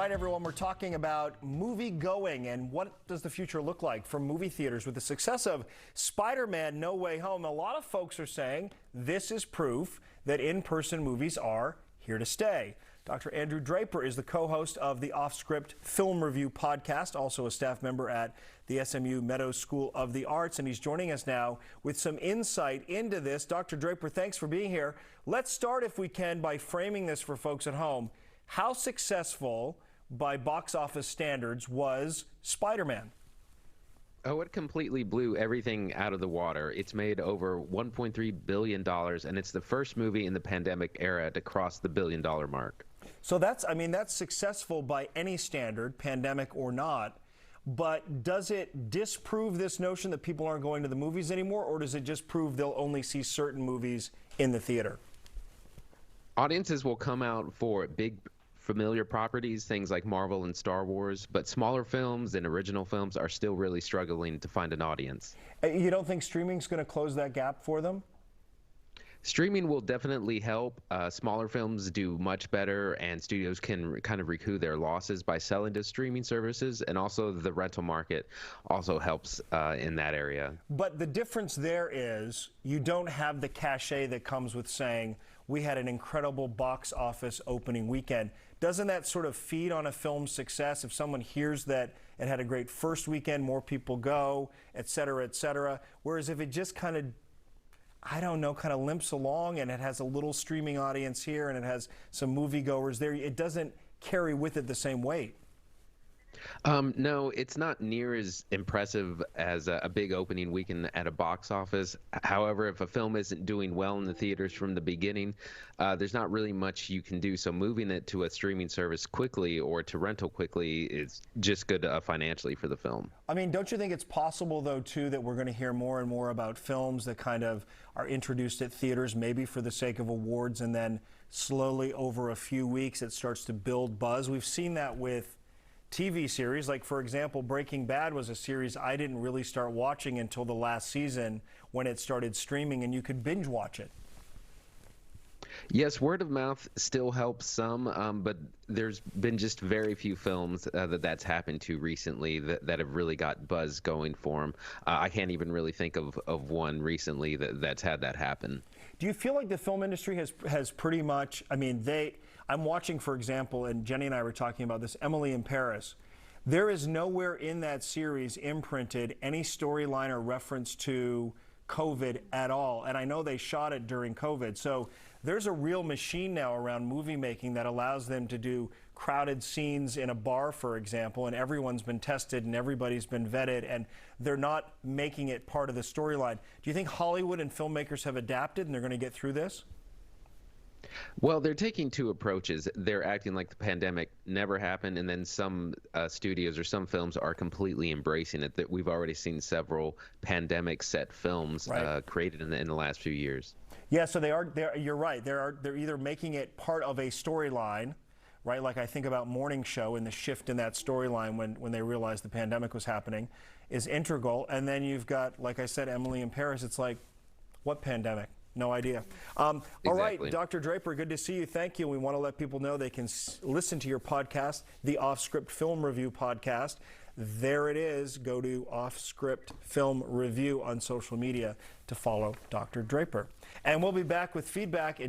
right, everyone, we're talking about movie going and what does the future look like for movie theaters with the success of Spider-Man: No Way Home. A lot of folks are saying this is proof that in-person movies are here to stay. Dr. Andrew Draper is the co-host of the Off-Script Film Review podcast, also a staff member at the SMU Meadows School of the Arts, and he's joining us now with some insight into this. Dr. Draper, thanks for being here. Let's start, if we can, by framing this for folks at home. How successful, by box office standards, was Spider-Man? Oh, it completely blew everything out of the water. It's made over $1.3 billion, and it's the first movie in the pandemic era to cross the billion-dollar mark. So that's successful by any standard, pandemic or not. But does it disprove this notion that people aren't going to the movies anymore, or does it just prove they'll only see certain movies in the theater? Audiences will come out for big familiar properties, things like Marvel and Star Wars, but smaller films and original films are still really struggling to find an audience. You don't think streaming's going to close that gap for them? Streaming will definitely help. Smaller films do much better, and studios can kind of recoup their losses by selling to streaming services, and also the rental market also helps in that area. But the difference there is you don't have the cachet that comes with saying, we had an incredible box office opening weekend. Doesn't that sort of feed on a film's success? If someone hears that it had a great first weekend, more people go, et cetera, et cetera. Whereas if it just kind of, I don't know, kind of limps along and it has a little streaming audience here and it has some moviegoers there, it doesn't carry with it the same weight. No, it's not near as impressive as a big opening weekend at a box office. However, if a film isn't doing well in the theaters from the beginning, there's not really much you can do. So moving it to a streaming service quickly or to rental quickly is just good financially for the film. I mean, don't you think it's possible, though, too, that we're going to hear more and more about films that kind of are introduced at theaters, maybe for the sake of awards, and then slowly over a few weeks it starts to build buzz? We've seen that with TV series, like, for example, Breaking Bad was a series I didn't really start watching until the last season when it started streaming, and you could binge watch it. Yes, word of mouth still helps some, but there's been just very few films that's happened to recently that have really got buzz going for them. I can't even really think of one recently that's had that happen. Do you feel like the film industry has pretty much, I mean, I'm watching, for example, and Jenny and I were talking about this, Emily in Paris. There is nowhere in that series imprinted any storyline or reference to COVID at all. And I know they shot it during COVID. So there's a real machine now around movie making that allows them to do crowded scenes in a bar, for example, and everyone's been tested and everybody's been vetted, and they're not making it part of the storyline. Do you think Hollywood and filmmakers have adapted and they're going to get through this? Well, they're taking two approaches. They're acting like the pandemic never happened, and then some studios or some films are completely embracing it. That we've already seen several pandemic-set films created in the last few years. Yeah, so you're right. They're either making it part of a storyline, right? Like I think about Morning Show and the shift in that storyline when they realized the pandemic was happening is integral. And then you've got, like I said, Emily in Paris. It's like, what pandemic? No idea. All right, Dr. Draper, good to see you. Thank you. We want to let people know they can listen to your podcast, the Off-Script Film Review podcast. There it is. Go to Off-Script Film Review on social media to follow Dr. Draper. And we'll be back with feedback in